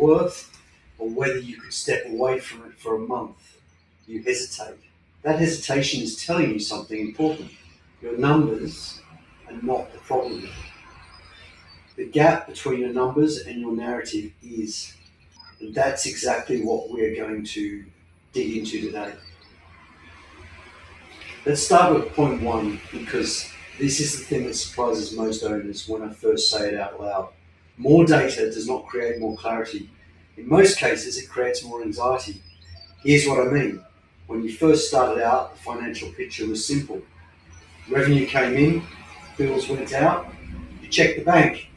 worth, or whether you could step away from it for a month. You hesitate. That hesitation is telling you something important. Your numbers are not the problem. The gap between your numbers and your narrative is. And that's exactly what we're going to dig into today. Let's start with point one, because this is the thing that surprises most owners when I first say it out loud. More data does not create more clarity. In most cases, it creates more anxiety. Here's what I mean. When you first started out, the financial picture was simple. Revenue came in, bills went out, you checked the bank.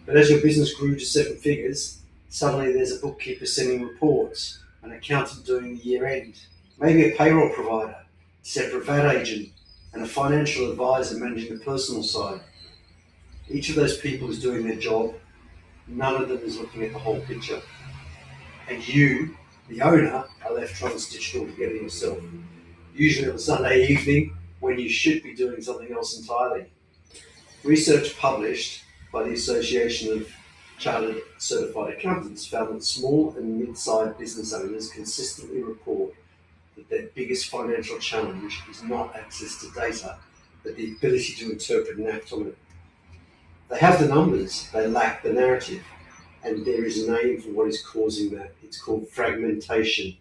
But as your business grew to 7 figures, suddenly there's a bookkeeper sending reports, an accountant doing the year end, maybe a payroll provider, separate VAT agent, and a financial advisor managing the personal side. Each of those people is doing their job. None of them is looking at the whole picture. And you, the owner, are left trying to stitch it all together yourself. Usually on a Sunday evening when you should be doing something else entirely. Research published by the Association of Chartered Certified Accountants found that small and mid-sized business owners consistently report that their biggest financial challenge is not access to data, but the ability to interpret and act on it. They have the numbers, they lack the narrative, and there is a name for what is causing that. It's called fragmentation.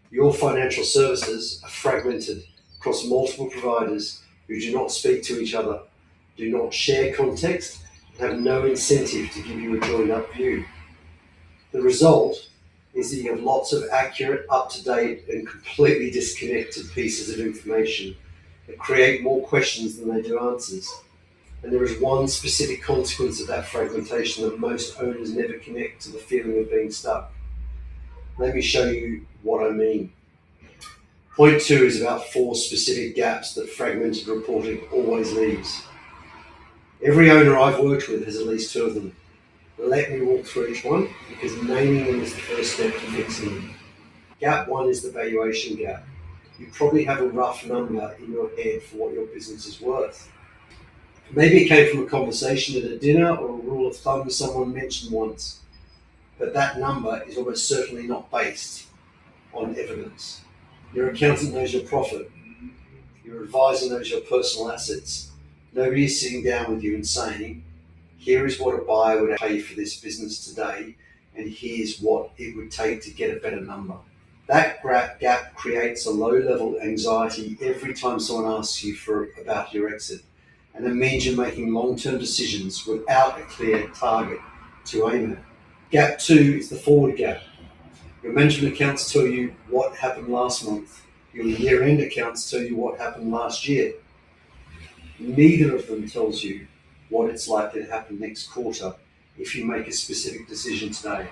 Your financial services are fragmented across multiple providers who do not speak to each other, do not share context, and have no incentive to give you a joined-up view. The result is that you have lots of accurate, up-to-date, and completely disconnected pieces of information that create more questions than they do answers. And there is one specific consequence of that fragmentation that most owners never connect to: the feeling of being stuck. Let me show you what I mean. Point two is about 4 specific gaps that fragmented reporting always leaves. Every owner I've worked with has at least 2 of them. Let me walk through each one, because naming them is the first step to fixing them. Gap 1 is the valuation gap. You probably have a rough number in your head for what your business is worth. Maybe it came from a conversation at a dinner or a rule of thumb someone mentioned once, but that number is almost certainly not based on evidence. Your accountant knows your profit. Your advisor knows your personal assets. Nobody is sitting down with you and saying, here is what a buyer would pay for this business today, and here's what it would take to get a better number. That gap creates a low-level anxiety every time someone asks you about your exit. And it means you're making long-term decisions without a clear target to aim at. Gap 2 is the forward gap. Your management accounts tell you what happened last month. Your year-end accounts tell you what happened last year. Neither of them tells you what it's likely to happen next quarter if you make a specific decision today.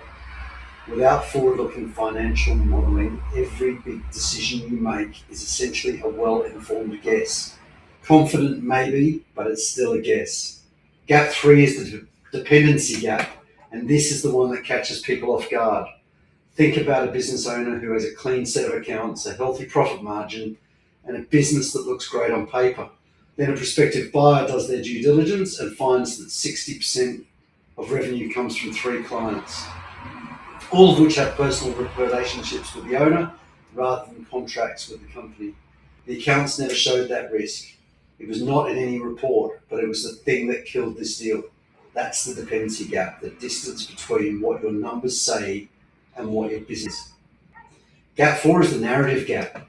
Without forward-looking financial modeling, every big decision you make is essentially a well-informed guess. Confident maybe, but it's still a guess. Gap 3 is the dependency gap, and this is the one that catches people off guard. Think about a business owner who has a clean set of accounts, a healthy profit margin, and a business that looks great on paper. Then a prospective buyer does their due diligence and finds that 60% of revenue comes from 3 clients, all of which have personal relationships with the owner rather than contracts with the company. The accounts never showed that risk. It was not in any report, but it was the thing that killed this deal. That's the dependency gap, the distance between what your numbers say and what your business. Gap 4 is the narrative gap.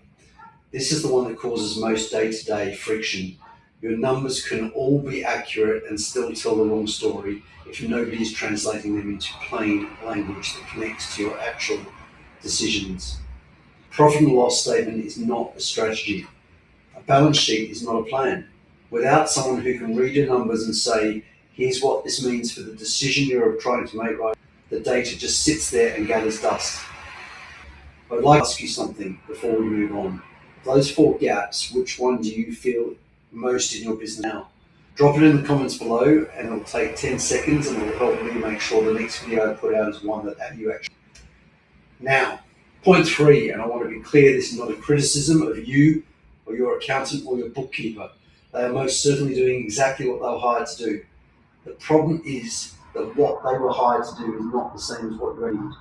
This is the one that causes most day-to-day friction. Your numbers can all be accurate and still tell the wrong story if nobody is translating them into plain language that connects to your actual decisions. Profit and loss statement is not a strategy. A balance sheet is not a plan. Without someone who can read your numbers and say, here's what this means for the decision you're trying to make, right, the data just sits there and gathers dust. I'd like to ask you something before we move on. Those 4 gaps, which one do you feel most in your business now? Drop it in the comments below, and it'll take 10 seconds and it'll help me make sure the next video I put out is one that you actually. Now, point 3, and I want to be clear, this is not a criticism of you or your accountant or your bookkeeper. They are most certainly doing exactly what they were hired to do. The problem is that what they were hired to do is not the same as what you need.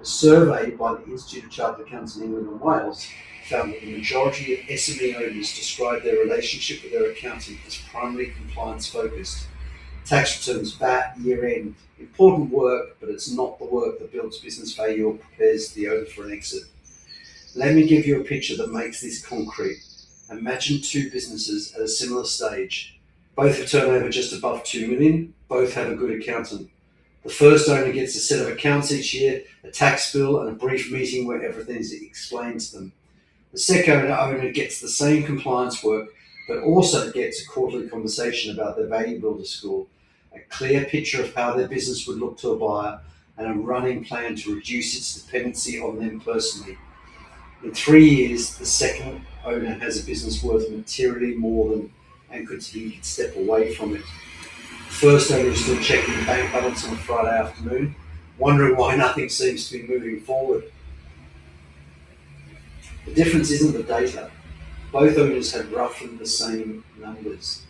A survey by the Institute of Chartered Accountants in England and Wales found that the majority of SME owners describe their relationship with their accountant as primarily compliance focused. Tax returns, VAT, year-end, important work, but it's not the work that builds business value or prepares the owner for an exit. Let me give you a picture that makes this concrete. Imagine two businesses at a similar stage. Both have turnover just above 2 million, both have a good accountant. The first owner gets a set of accounts each year, a tax bill, and a brief meeting where everything is explained to them. The second owner gets the same compliance work, but also gets a quarterly conversation about their value builder score, a clear picture of how their business would look to a buyer, and a running plan to reduce its dependency on them personally. In 3 years, the second owner has a business worth materially more than and could step away from it. The first owner is still checking the bank balance on a Friday afternoon, wondering why nothing seems to be moving forward. The difference isn't the data. Both owners had roughly the same numbers.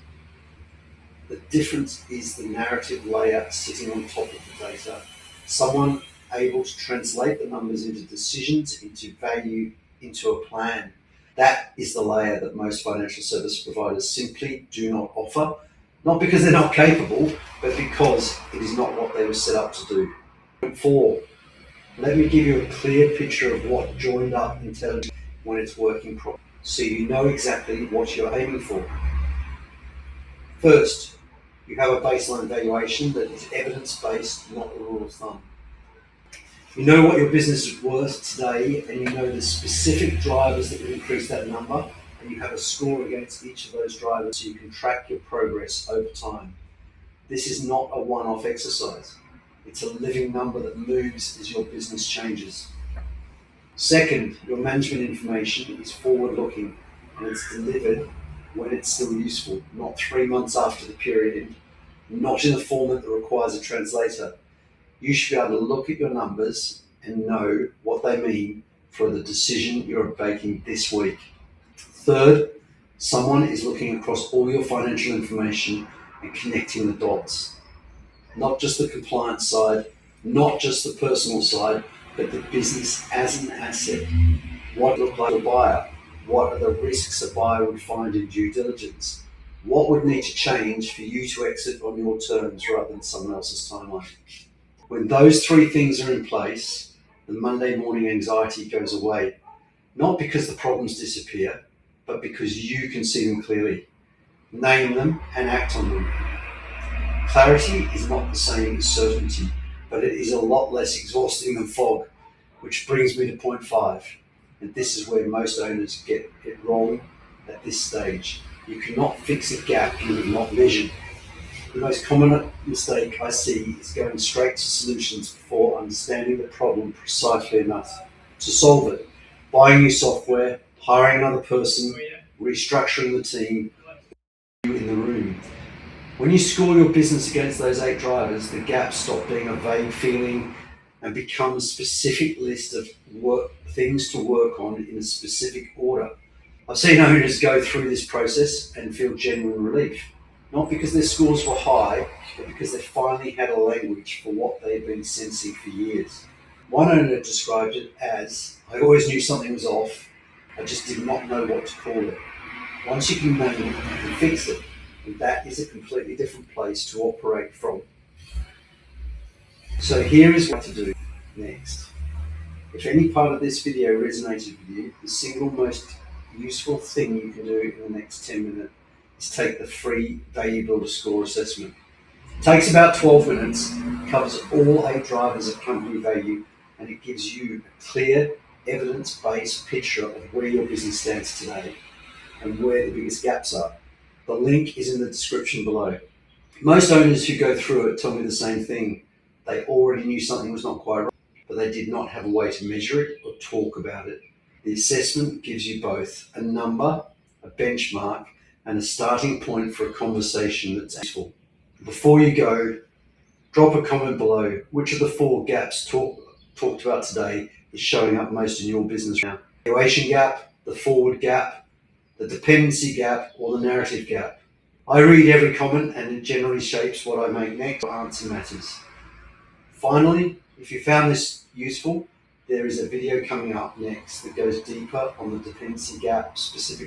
The difference is the narrative layer sitting on top of the data. Someone able to translate the numbers into decisions, into value, into a plan. That is the layer that most financial service providers simply do not offer, not because they're not capable, but because it is not what they were set up to do. Point 4, let me give you a clear picture of what joined up intelligence when it's working properly, so you know exactly what you're aiming for. First, you have a baseline valuation that is evidence-based, not a rule of thumb. You know what your business is worth today, and you know the specific drivers that will increase that number, and you have a score against each of those drivers so you can track your progress over time. This is not a one-off exercise. It's a living number that moves as your business changes. Second, your management information is forward-looking, and it's delivered when it's still useful, not 3 months after the period end, not in a format that requires a translator. You should be able to look at your numbers and know what they mean for the decision you're making this week. Third, someone is looking across all your financial information and connecting the dots. Not just the compliance side, not just the personal side, but the business as an asset. What look like a buyer? What are the risks a buyer would find in due diligence? What would need to change for you to exit on your terms rather than someone else's timeline? When those 3 things are in place, the Monday morning anxiety goes away. Not because the problems disappear, but because you can see them clearly. Name them and act on them. Clarity is not the same as certainty, but it is a lot less exhausting than fog, which brings me to point 5. And this is where most owners get it wrong at this stage. You cannot fix a gap you have not measured. The most common mistake I see is going straight to solutions before understanding the problem precisely enough to solve it. Buying new software, hiring another person, restructuring the team, in the room. When you score your business against those 8 drivers, the gaps stop being a vague feeling and become a specific list of things to work on in a specific order. I've seen owners go through this process and feel genuine relief. Not because their scores were high, but because they finally had a language for what they had been sensing for years. One owner described it as, I always knew something was off, I just did not know what to call it. Once you can name it, you can fix it, and that is a completely different place to operate from. So here is what to do next. If any part of this video resonated with you, the single most useful thing you can do in the next 10 minutes is take the free Value Builder Score assessment. It takes about 12 minutes, covers all 8 drivers of company value, and it gives you a clear, evidence-based picture of where your business stands today and where the biggest gaps are. The link is in the description below. Most owners who go through it tell me the same thing. They already knew something was not quite right, but they did not have a way to measure it or talk about it. The assessment gives you both a number, a benchmark, and a starting point for a conversation that's useful. Before you go, drop a comment below. Which of the 4 gaps talked about today is showing up most in your business now? The valuation gap, the forward gap, the dependency gap, or the narrative gap? I read every comment and it generally shapes what I make next. Answer matters. Finally, if you found this useful, There is a video coming up next that goes deeper on the dependency gap, specifically